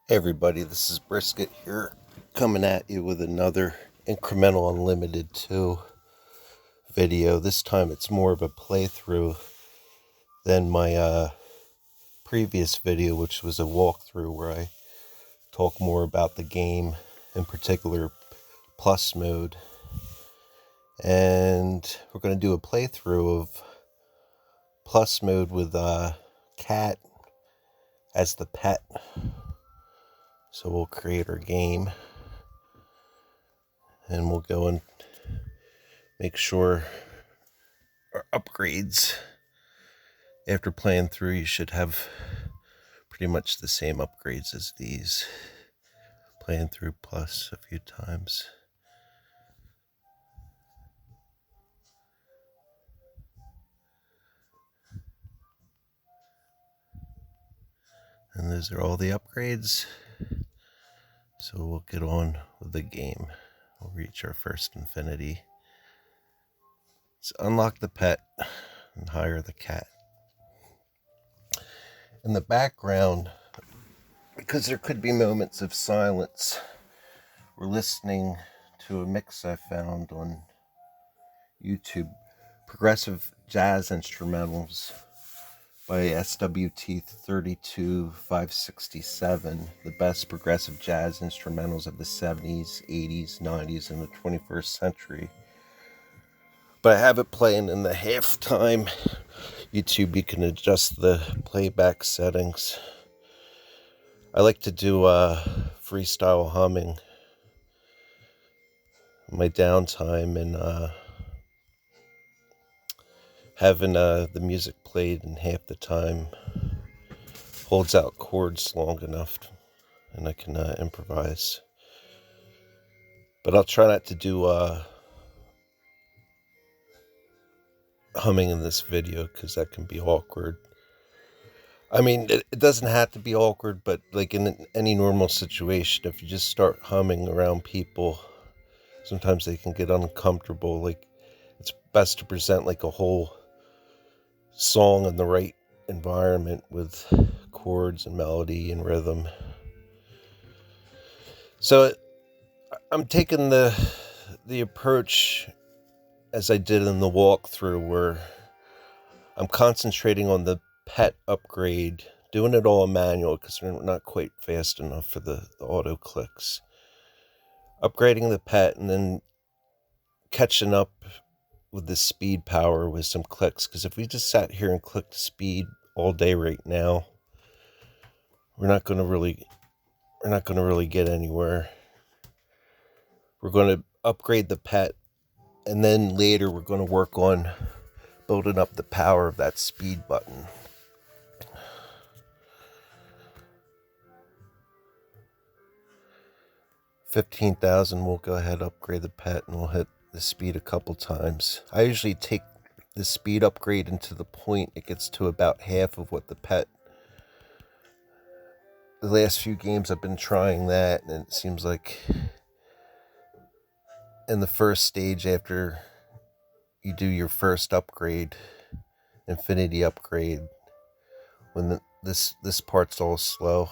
Hey everybody, this is Brisket here, coming at you with another Incremental Unlimited 2 video. This time it's more of a playthrough than my previous video, which was a walkthrough where I talk more about the game, in particular Plus mode. And we're going to do a playthrough of Plus mode with Cat as the pet. So we'll create our game and we'll go and make sure our upgrades, after playing through, you should have pretty much the same upgrades as these, playing through Plus a few times. And those are all the upgrades. So we'll get on with the game. We'll reach our first infinity. Let's unlock the pet and hire the cat. In the background, because there could be moments of silence, we're listening to a mix I found on YouTube, progressive jazz instrumentals by SWT 32567, the best progressive jazz instrumentals of the 70s, 80s, 90s, and the 21st century. But I have it playing in the halftime. YouTube, you can adjust the playback settings. I like to do freestyle humming in my downtime, and having the music played in half the time holds out chords long enough, and I can improvise. But I'll try not to do humming in this video, because that can be awkward. I mean, it doesn't have to be awkward, but like in any normal situation, if you just start humming around people, sometimes they can get uncomfortable. Like, it's best to present like a whole song in the right environment with chords and melody and rhythm. So I'm taking the approach as I did in the walkthrough, where I'm concentrating on the pet upgrade, doing it all manual because we're not quite fast enough for the auto clicks. Upgrading the pet and then catching up with the speed power with some clicks, because if we just sat here and clicked speed all day right now, we're not going to really get anywhere. We're going to upgrade the pet, and then later we're going to work on building up the power of that speed button. $15,000, we'll go ahead, upgrade the pet, and we'll hit the speed a couple times. I usually take the speed upgrade into the point it gets to about half of what the pet. The last few games I've been trying that, and it seems like in the first stage, after you do your first upgrade, infinity upgrade, when this part's all slow,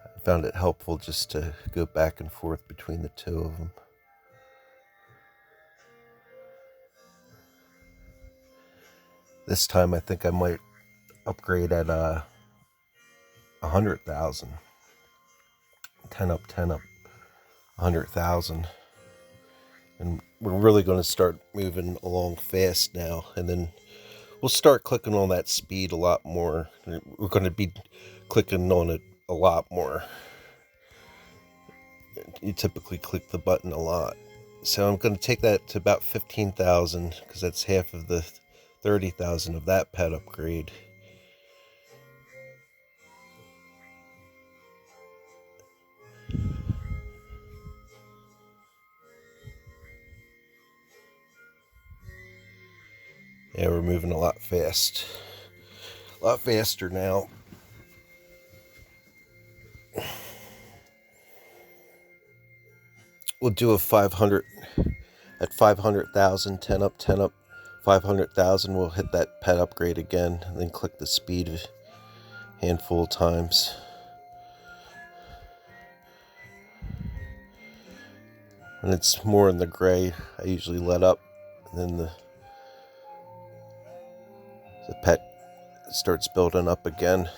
I found it helpful just to go back and forth between the two of them. This time I think I might upgrade at 100,000. 10 up, 100,000. And we're really going to start moving along fast now, and then we'll start clicking on that speed a lot more. We're going to be clicking on it a lot more. You typically click the button a lot. So I'm going to take that to about 15,000, because that's half of the 30,000 of that pet upgrade. Yeah, we're moving a lot faster now. We'll do a 500 at 500,000, 10 up, 500,000. We'll hit that pet upgrade again, and then click the speed a handful of times. When it's more in the gray, I usually let up, and then the pet starts building up again.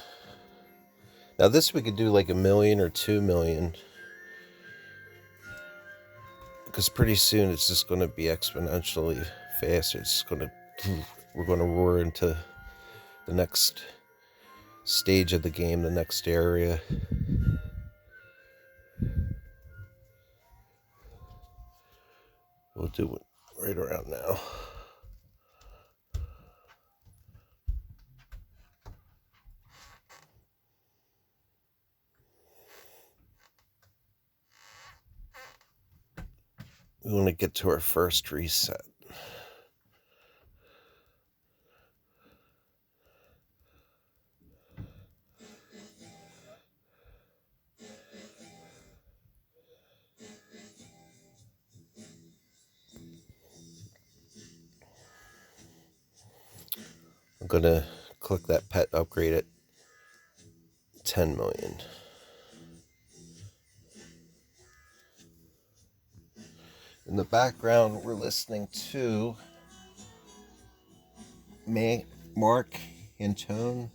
Now this we could do like 1 million or 2 million, because pretty soon it's just going to be exponentially faster. We're going to roar into the next stage of the game, the next area. We'll do it right around now. We want to get to our first reset. I'm going to click that pet upgrade at 10 million. In the background, we're listening to Mark Antone,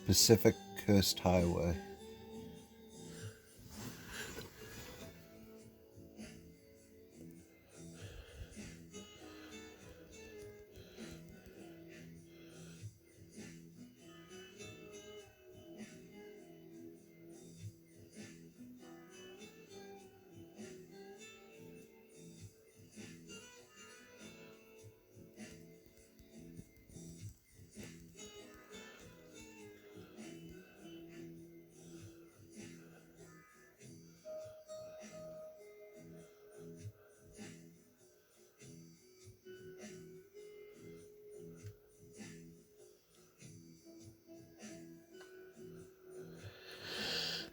Pacific Coast Highway.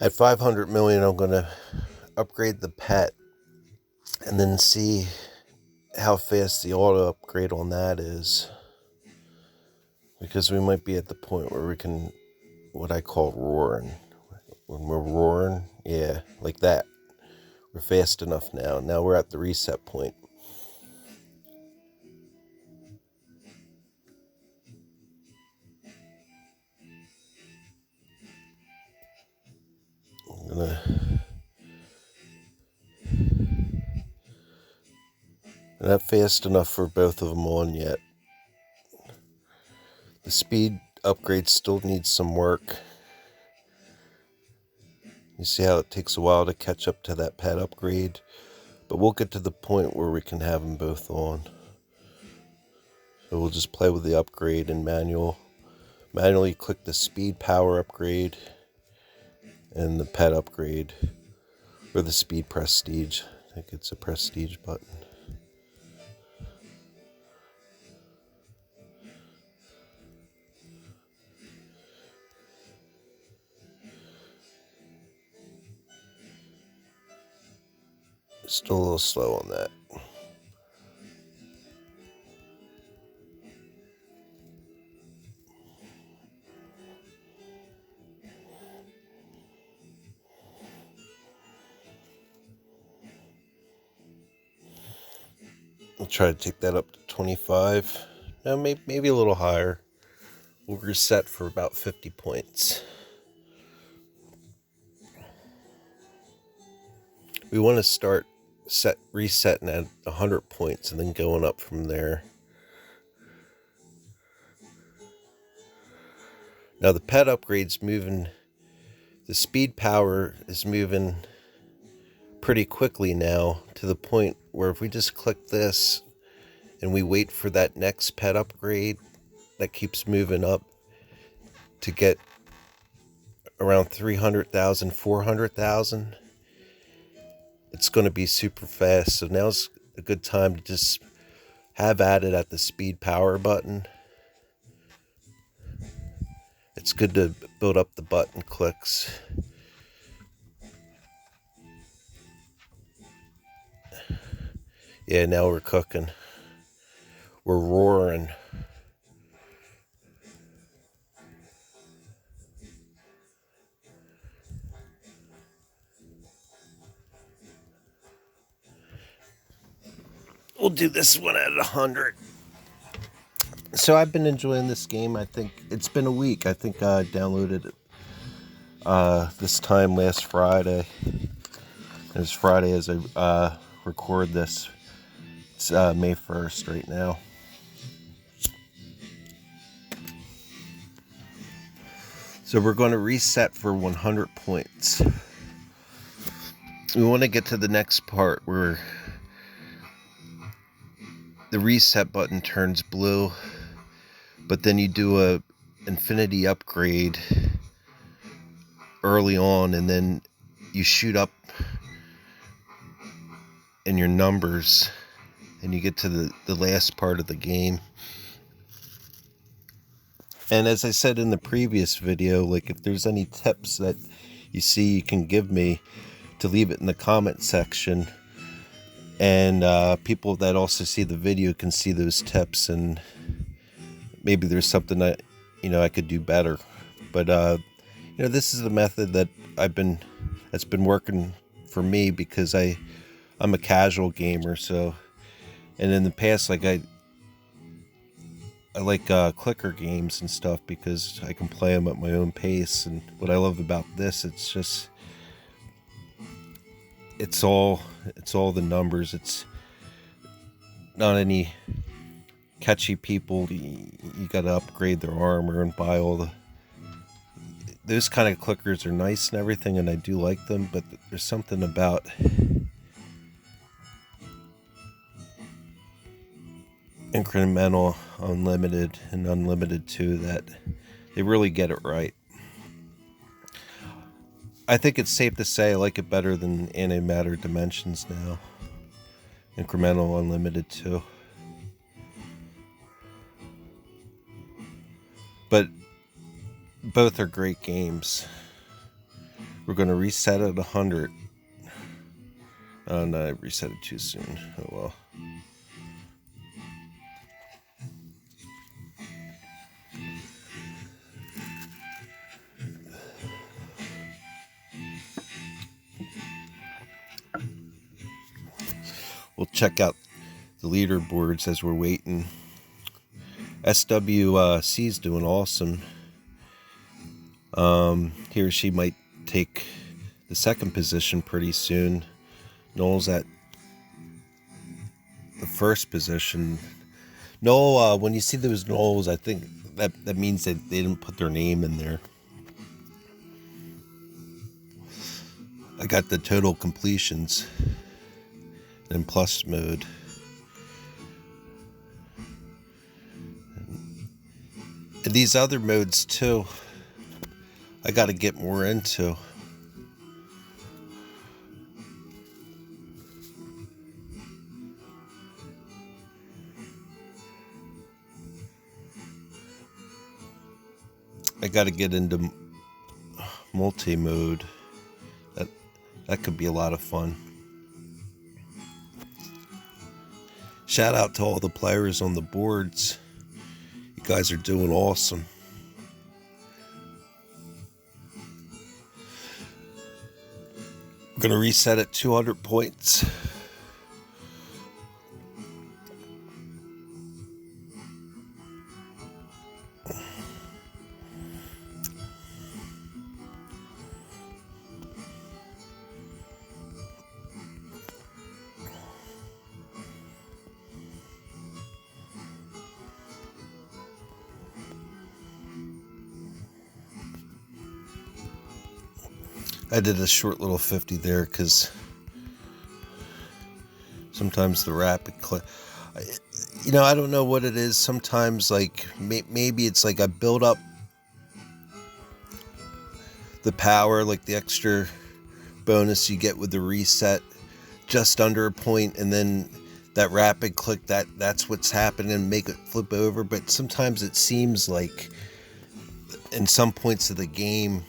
At 500 million, I'm going to upgrade the pet and then see how fast the auto upgrade on that is. Because we might be at the point where we can, what I call roaring. When we're roaring, yeah, like that. We're fast enough now. Now we're at the reset point. I'm not fast enough for both of them on yet. The speed upgrade still needs some work. You see how it takes a while to catch up to that pet upgrade? But we'll get to the point where we can have them both on. So we'll just play with the upgrade in manually click the speed power upgrade and the pet upgrade, or the speed prestige. I think it's a prestige button. Still a little slow on that. We'll try to take that up to 25. No, maybe a little higher. We'll reset for about 50 points. We want to start resetting at 100 points and then going up from there. Now the pet upgrade's moving, the speed power is moving pretty quickly now, to the point where if we just click this and we wait for that next pet upgrade that keeps moving up to get around 300,000, 400,000, it's going to be super fast. So now's a good time to just have at it at the speed power button. It's good to build up the button clicks. Yeah, now we're cooking. We're roaring. we'll do this one at 100. So I've been enjoying this game. I think it's been a week. I think I downloaded it this time last Friday. It's Friday as I record this. It's May 1st right now. So we're going to reset for 100 points. We want to get to the next part where the reset button turns blue, but then you do a infinity upgrade early on, and then you shoot up in your numbers, and you get to the last part of the game. And as I said in the previous video, like if there's any tips that you see you can give me, to leave it in the comment section. And people that also see the video can see those tips, and maybe there's something that I could do better. But this is the method that's been working for me, because I'm a casual gamer. So, and in the past, like I like clicker games and stuff, because I can play them at my own pace. And what I love about this, it's all the numbers. It's not any catchy people. You got to upgrade their armor and buy all those kind of clickers are nice and everything, and I do like them, but there's something about Incremental, Unlimited, and Unlimited 2 that they really get it right. I think it's safe to say I like it better than Antimatter Dimensions now. Incremental, Unlimited 2. But both are great games. We're going to reset at 100. Oh no, I reset it too soon. Oh well. We'll check out the leaderboards as we're waiting. SWC's doing awesome. He or she might take the second position pretty soon. Noel's at the first position. Noel, when you see those Noels, I think that means that they didn't put their name in there. I got the total completions in plus mode. And these other modes too, I got to get more into. I got to get into multi-mode. That could be a lot of fun. Shout out to all the players on the boards. You guys are doing awesome. I'm going to reset at 200 points. I did a short little 50 there because sometimes the rapid click, I don't know what it is. Sometimes, like, maybe it's like I build up the power, like the extra bonus you get with the reset, just under a point, and then that rapid click, that's what's happening, and make it flip over. But sometimes it seems like in some points of the game,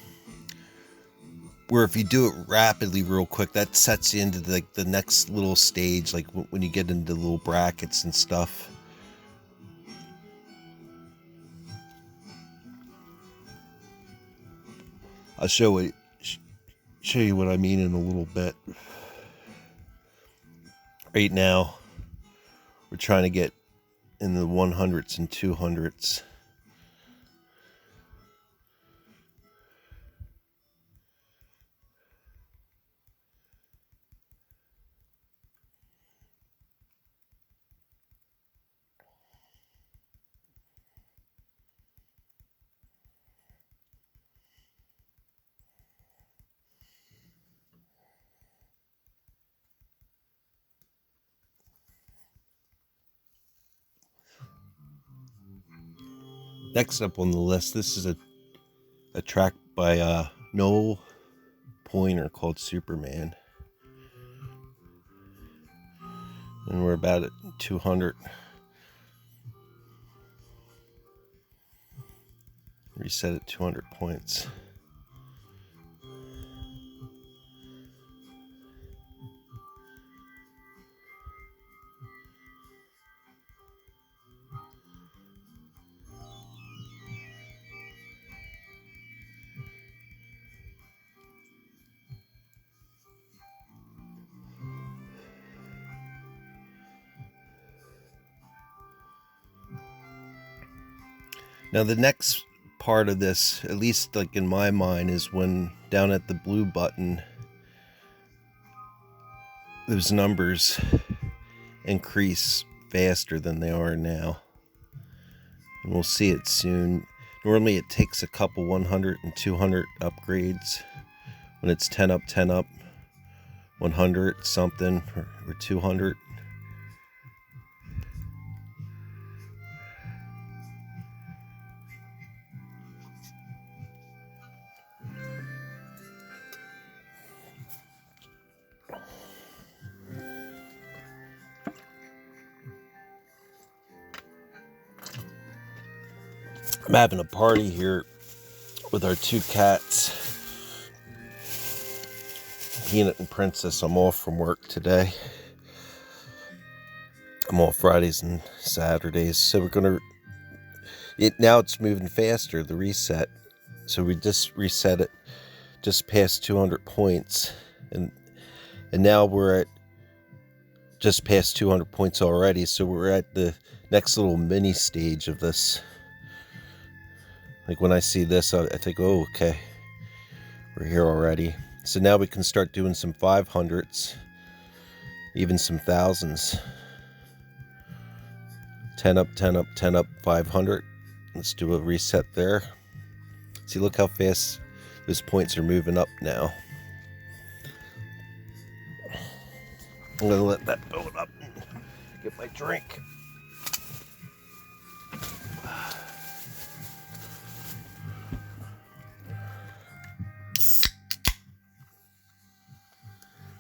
where if you do it rapidly real quick, that sets you into the next little stage, like when you get into little brackets and stuff. I'll show you what I mean in a little bit. Right now, We're trying to get in the 100s and 200s. Next up on the list, this is a track by Noel Pointer called Superman. And we're about at 200. Reset at 200 points. Now the next part of this, at least like in my mind, is when down at the blue button, those numbers increase faster than they are now. And we'll see it soon. Normally it takes a couple 100 and 200 upgrades. When it's 10 up, 10 up, 100 something, or 200. I'm having a party here with our two cats, Peanut and Princess. I'm off from work today. I'm off Fridays and Saturdays, so we're gonna. Now it's moving faster. The reset, so we just reset it just past 200 points, and now we're at just past 200 points already. So we're at the next little mini stage of this. Like when I see this, I think, oh, okay, we're here already. So now we can start doing some 500s, even some thousands. 10 up, 10 up, 10 up, 500. Let's do a reset there. See, look how fast those points are moving up now. I'm gonna let that build up and get my drink.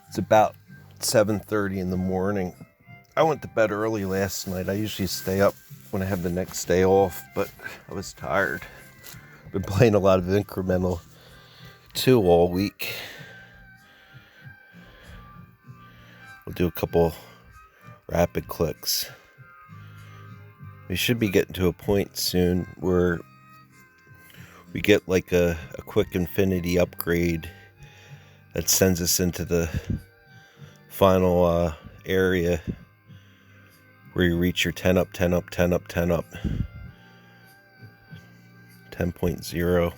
It's about 7:30 in the morning. I went to bed early last night. I usually stay up when I have the next day off, but I was tired. Been playing a lot of Incremental 2 all week. We'll do a couple rapid clicks. We should be getting to a point soon where we get like a quick infinity upgrade that sends us into the final area where you reach your 10 up, 10 up, 10 up, 10 up, 10.0.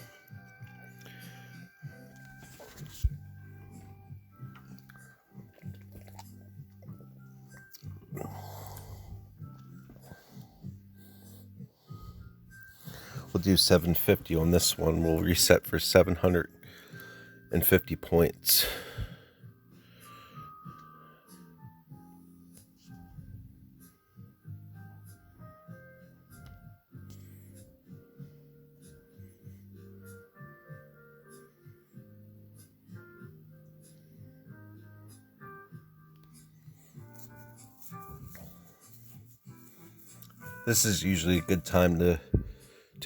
We'll do 750 on this one. We'll reset for 750 points. This is usually a good time to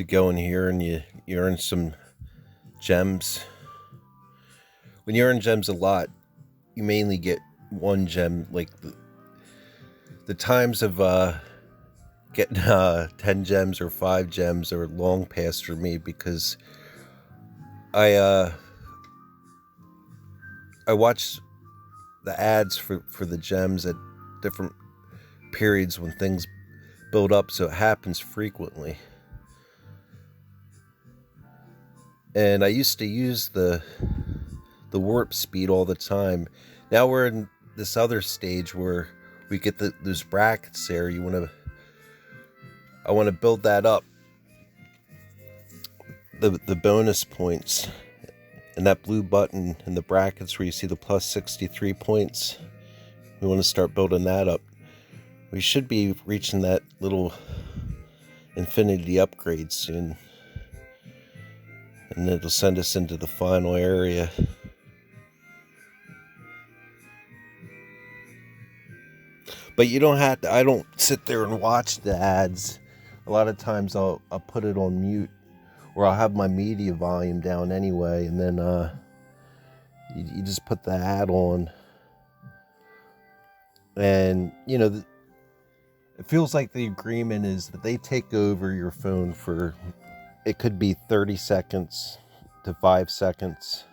go in here and you earn some gems. When you earn gems a lot, you mainly get one gem. Like the times of getting 10 gems or 5 gems are long past for me, because I watch the ads for the gems at different periods when things build up, so it happens frequently. And I used to use the warp speed all the time. Now we're in this other stage where we get those brackets there. I want to build that up, the bonus points, and that blue button in the brackets where you see the plus 63 points. We want to start building that up. We should be reaching that little infinity upgrade soon, and it'll send us into the final area. But you don't have to. I don't sit there and watch the ads. A lot of times I'll put it on mute, or I'll have my media volume down anyway, and then you just put the ad on, and it feels like the agreement is that they take over your phone for, it could be 30 seconds to 5 seconds,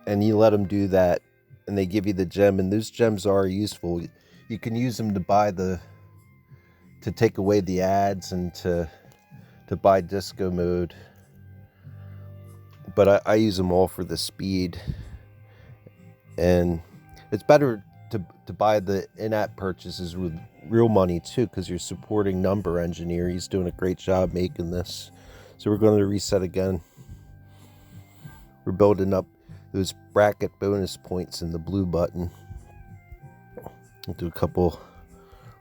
and you let them do that, and they give you the gem, and those gems are useful. You can use them to take away the ads and to buy disco mode, but I use them all for the speed. And it's better to buy the in-app purchases with real money too, because you're supporting Number Engineer. He's doing a great job making this. So we're going to reset again. We're building up those bracket bonus points in the blue button. I'll do a couple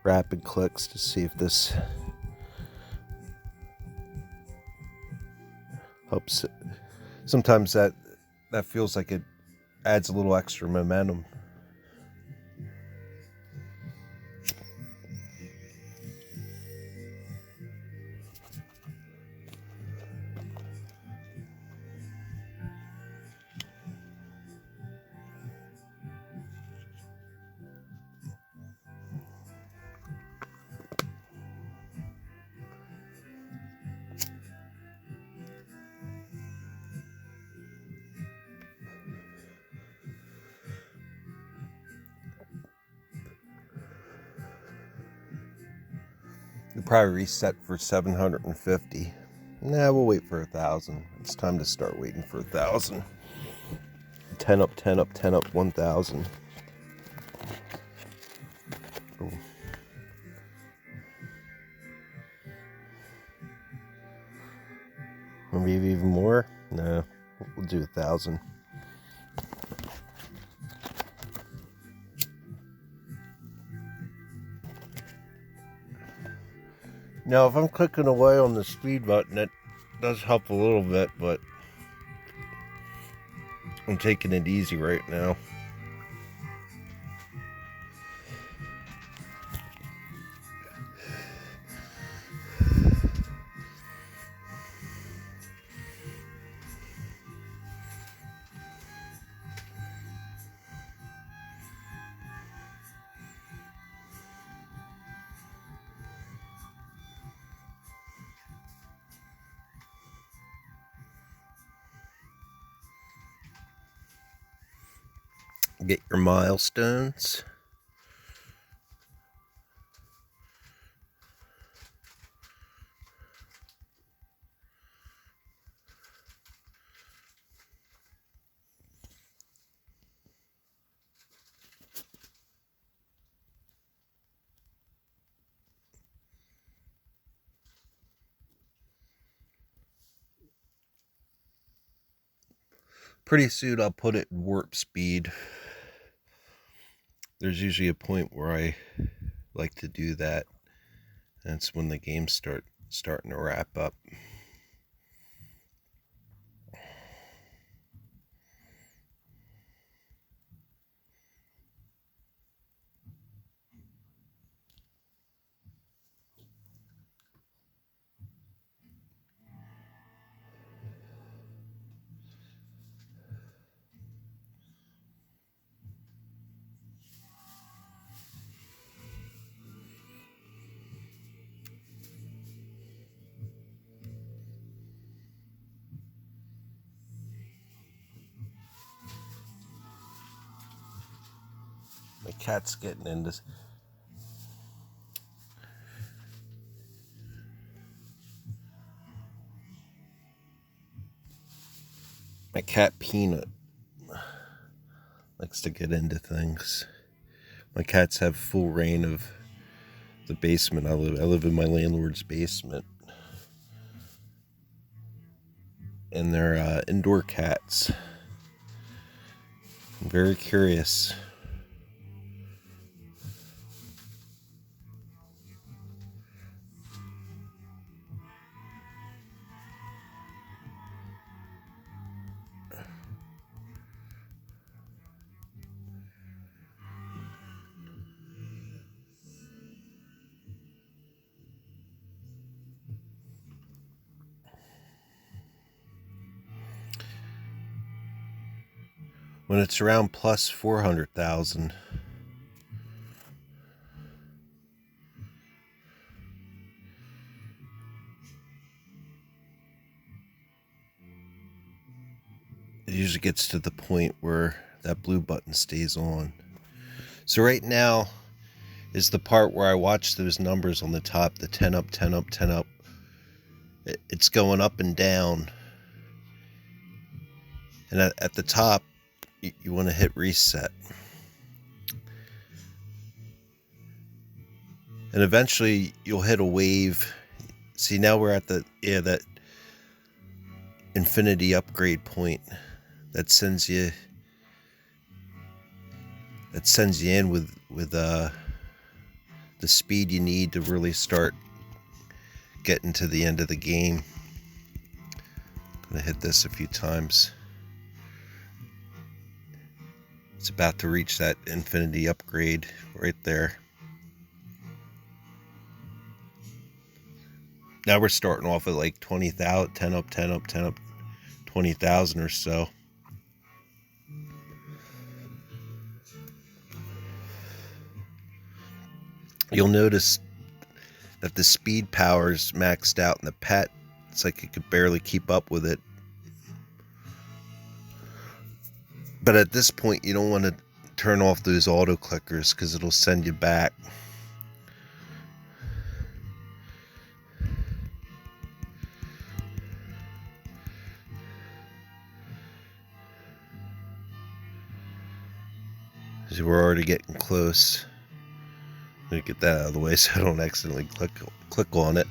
rapid clicks to see if this helps. Sometimes that feels like it adds a little extra momentum. You'll probably reset for 750. Nah, we'll wait for 1,000. It's time to start waiting for 1,000. 10 up, 10 up, 10 up, 1,000. Oh. Maybe even more? No, we'll do 1,000. Now, if I'm clicking away on the speed button, it does help a little bit, but I'm taking it easy right now. Get your milestones. Pretty soon I'll put it in warp speed. There's usually a point where I like to do that. That's when the game's starting to wrap up. My cat's getting into My cat Peanut likes to get into things. My cats have full reign of the basement I live. I live in my landlord's basement, and they're indoor cats. I'm very curious. When it's around plus 400,000, it usually gets to the point where that blue button stays on. So right now is the part where I watch those numbers on the top, the 10 up, 10 up, 10 up. It's going up and down. And at the top, you want to hit reset. And eventually you'll hit a wave. See, now we're at that infinity upgrade point that sends you in with the speed you need to really start getting to the end of the game. I'm gonna hit this a few times. It's about to reach that infinity upgrade right there. Now we're starting off at like 20,000, 10 up, 10 up, 10 up, 20,000 or so. You'll notice that the speed power's maxed out in the pet. It's like it could barely keep up with it. But at this point, you don't want to turn off those auto clickers because it'll send you back. So we're already getting close. Let me get that out of the way so I don't accidentally click on it.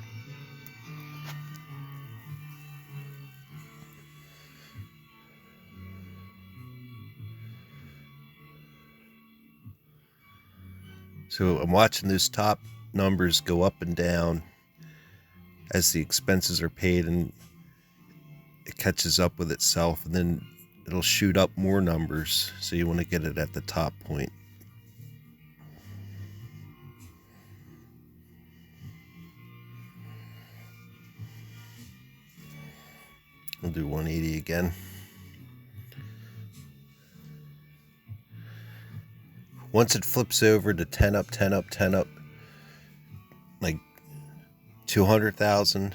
So I'm watching those top numbers go up and down as the expenses are paid, and it catches up with itself, and then it'll shoot up more numbers. So you want to get it at the top point. We'll do 180 again. Once it flips over to 10 up, 10 up, 10 up, like 200,000,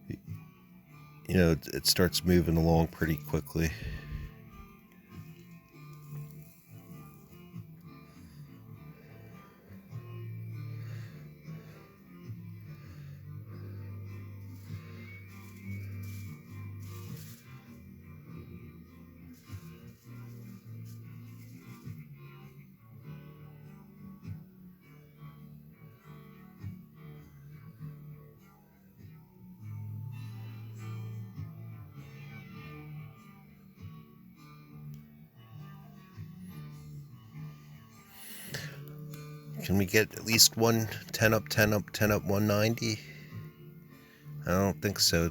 you know, it starts moving along pretty quickly. Can we get at least one 10 up, 10 up, 10 up, 190? I don't think so.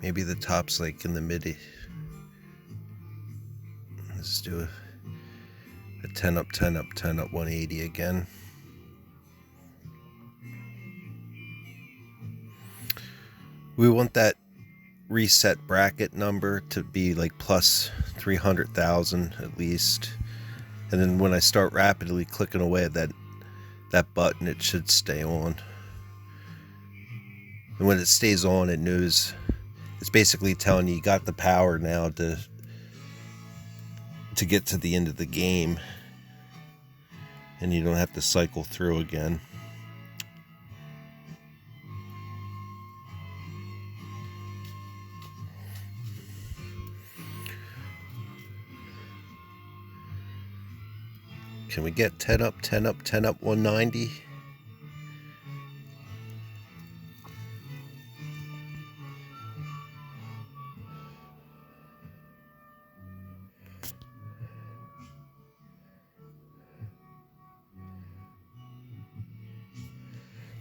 Maybe the top's like in the mid. Let's do a 10 up, 10 up, 10 up, 180 again. We want that reset bracket number to be like plus 300,000 at least. And then when I start rapidly clicking away at that button, it should stay on. And when it stays on, it knows, it's basically telling you got the power now to get to the end of the game, and you don't have to cycle through again. Can we get 10 up, 10 up, 10 up, 190?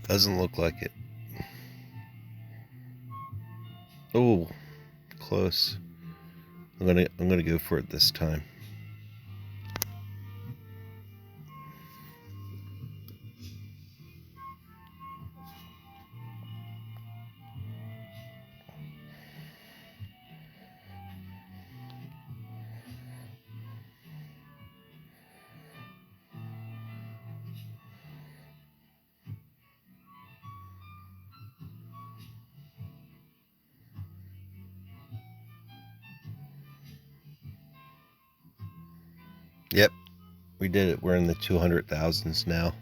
Doesn't look like it. Oh, close. I'm gonna go for it this time. Yep, we did it. We're in the 200,000s now.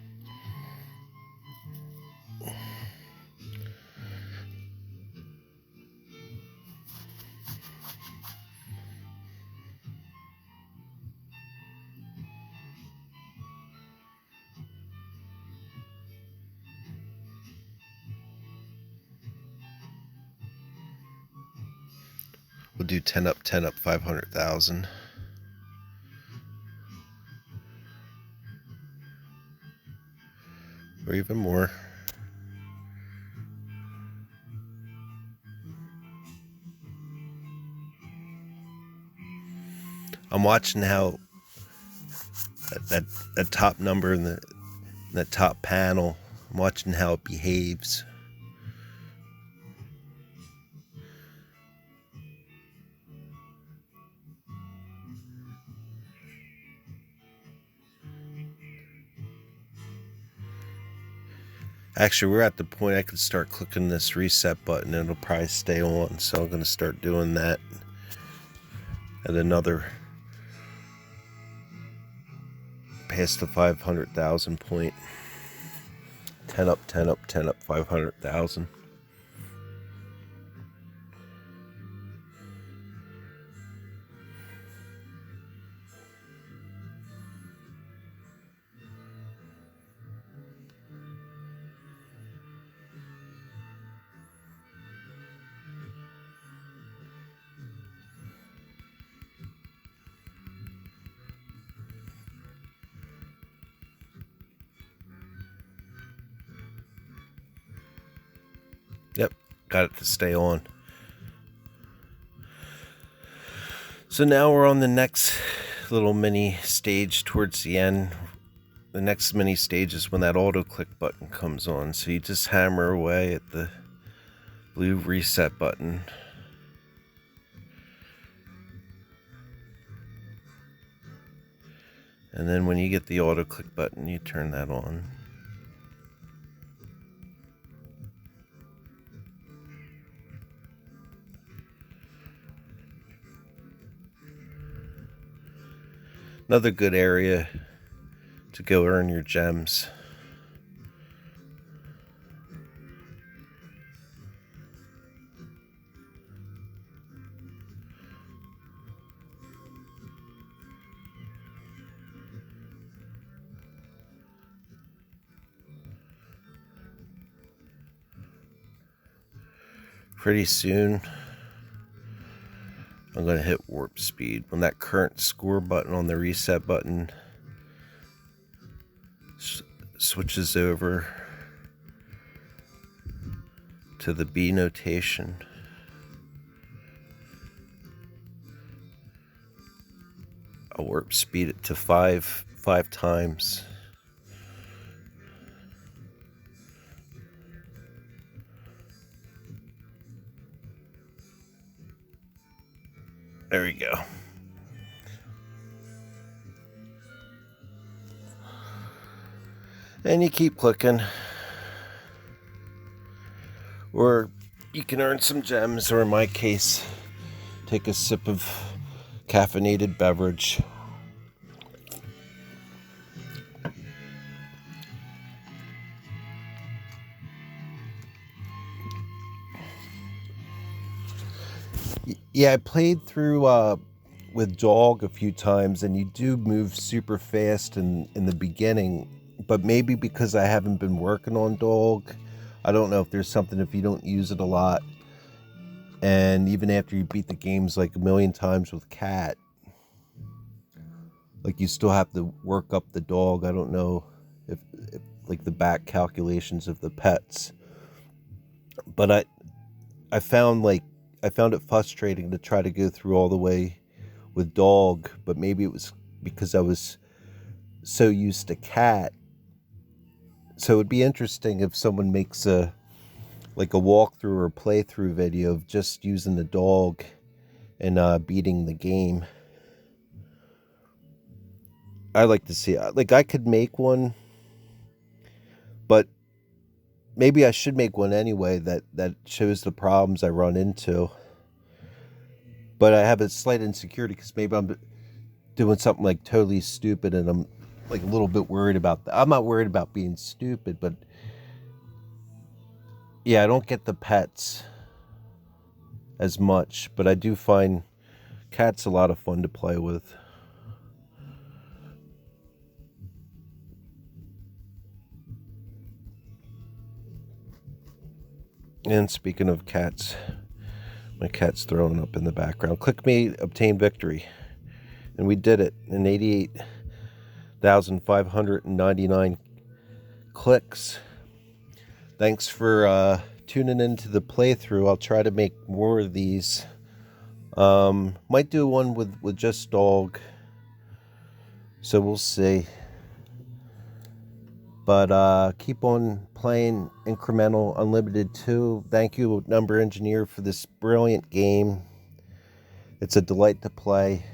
We'll do 10 up, 500,000. Or even more. I'm watching how that top number in that top panel, I'm watching how it behaves. Actually, we're at the point I could start clicking this reset button and it'll probably stay on. So I'm going to start doing that at another past the 500,000 point. 10 up, 10 up, 10 up, 500,000. Yep, got it to stay on. So now we're on the next little mini stage towards the end. The next mini stage is when that auto click button comes on. So you just hammer away at the blue reset button. And then when you get the auto click button, you turn that on. Another good area to go earn your gems. Pretty soon, I'm going to hit warp speed. When that current score button on the reset button switches over to the B notation, I'll warp speed it to five times. There we go. And you keep clicking. Or you can earn some gems, or in my case, take a sip of caffeinated beverage. Yeah, I played through with dog a few times, and you do move super fast in the beginning, but maybe because I haven't been working on dog, I don't know if there's something if you don't use it a lot, and even after you beat the games like a million times with cat, like you still have to work up the dog. I don't know if like the back calculations of the pets, but I found it frustrating to try to go through all the way with dog, but maybe it was because I was so used to cat. So it'd be interesting if someone makes a walkthrough or playthrough video of just using the dog and beating the game. I like to see, like, I could make one, but maybe I should make one anyway that shows the problems I run into. But I have a slight insecurity because maybe I'm doing something like totally stupid, and I'm like a little bit worried about that. I'm not worried about being stupid, but yeah, I don't get the pets as much, but I do find cats a lot of fun to play with. And speaking of cats, my cat's throwing up in the background. Click me, obtain victory. And we did it in 88,599 clicks. Thanks for tuning into the playthrough. I'll try to make more of these. Might do one with just dog. So we'll see. But keep on playing Incremental Unlimited 2. Thank you, Number Engineer, for this brilliant game. It's a delight to play.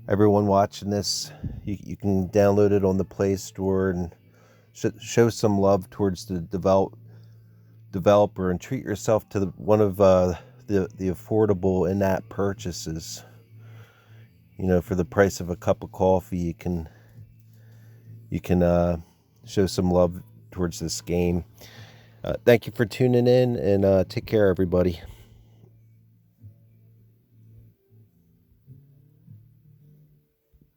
Everyone watching this, you can download it on the Play Store and show some love towards the developer and treat yourself to one of the affordable in-app purchases. You know, for the price of a cup of coffee, you can show some love towards this game. Thank you for tuning in, and take care, everybody.